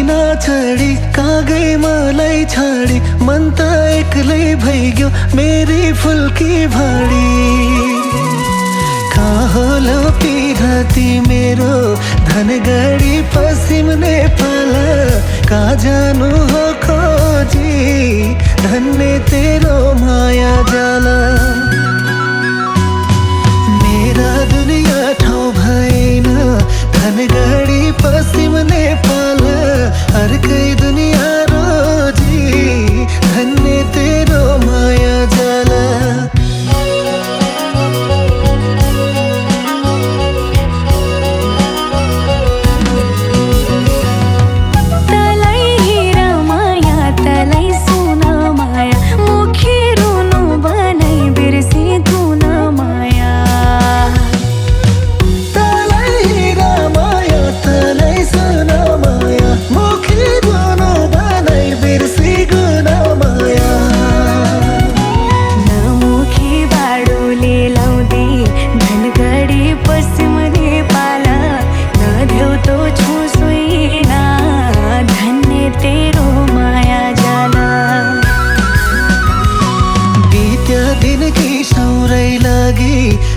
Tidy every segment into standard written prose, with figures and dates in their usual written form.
बिना छाडी कागै मलाई छाडी मन त एक्लै भइग्यो मेरी फुल्की भाडी होला पिराती मेरो धनगढी पश्चिम नेपाल कहाँ जानु हो खोजी धन्य तेरो माया जाला मेरा दुनिया ठाउँ भएन धनगढी पश्चिम नेपाल अर्कै दुनिया रोजी धन्य तेरो माया जाला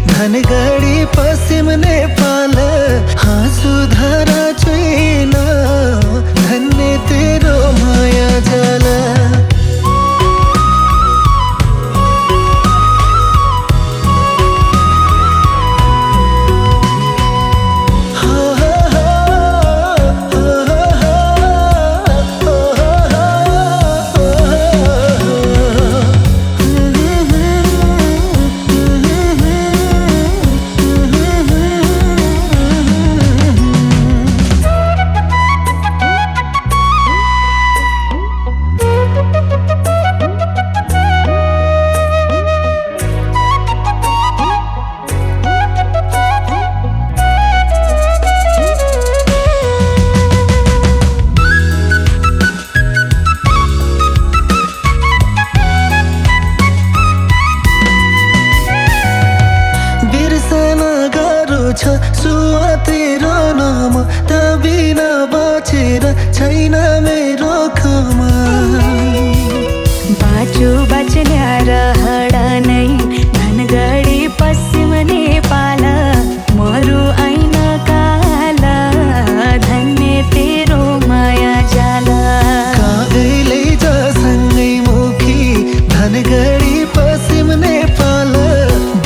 धनगढी पश्चिम नेपाल हाँसु धारा छैन धन्य तेरो माया जाला सुवा तेरो नाम त बिना बाँचेर छैन मेरो खमा बाँचो बाँचल्या रहडा नै धनगढी पश्चिम नेपाल मरु ऐन काला धन्य तेरो माया जाला कागैले जसँगै मुखी धनगढी पश्चिम नेपाल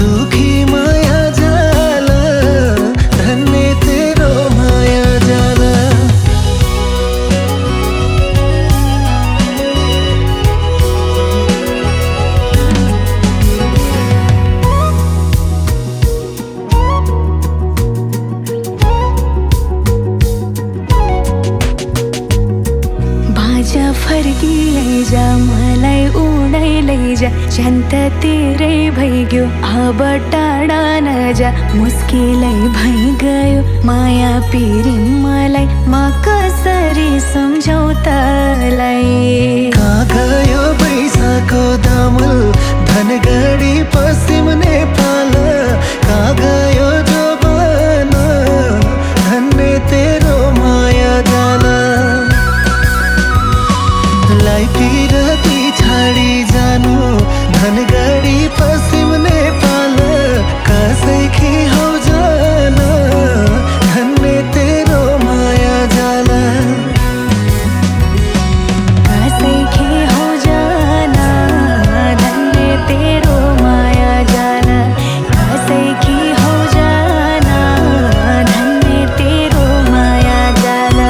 दुखी माया फर्की लैजा मलाई उडै लैजा शान्त तेरै भइग्यो अब टाढा नजा मुस्किलै भइगयो माया पिरी मलाई म कसरी सम्झौ तलाई कहाँ गयो पैसाको दामल धनगढी पश्चिम नेपाल कहाँ गयो जवान धन्य तेरो माया जाला पिराती छाडी जानु धनगढी पश्चिम नेपाल कसैकी हौ जान धन्य तेरो माया जाला कसैकी हौ जान धन्य तेरो माया जाला कसैकी हौ जान धन्य तेरो माया जाला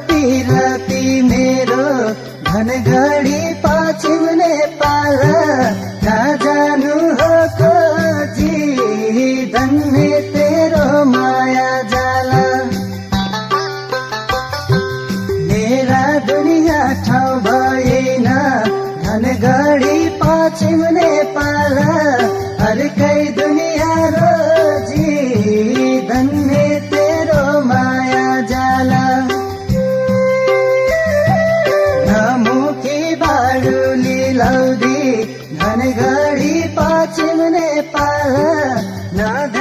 पिराती मेरो धनगढी पश्चिम नेपाल कहाँ जानु हो खोजी धन्य तेरो माया जाला धन्य तेरो माया जाला नमुखी बाडुली लाउदी धन घडी पश्चिम नेपाल नाध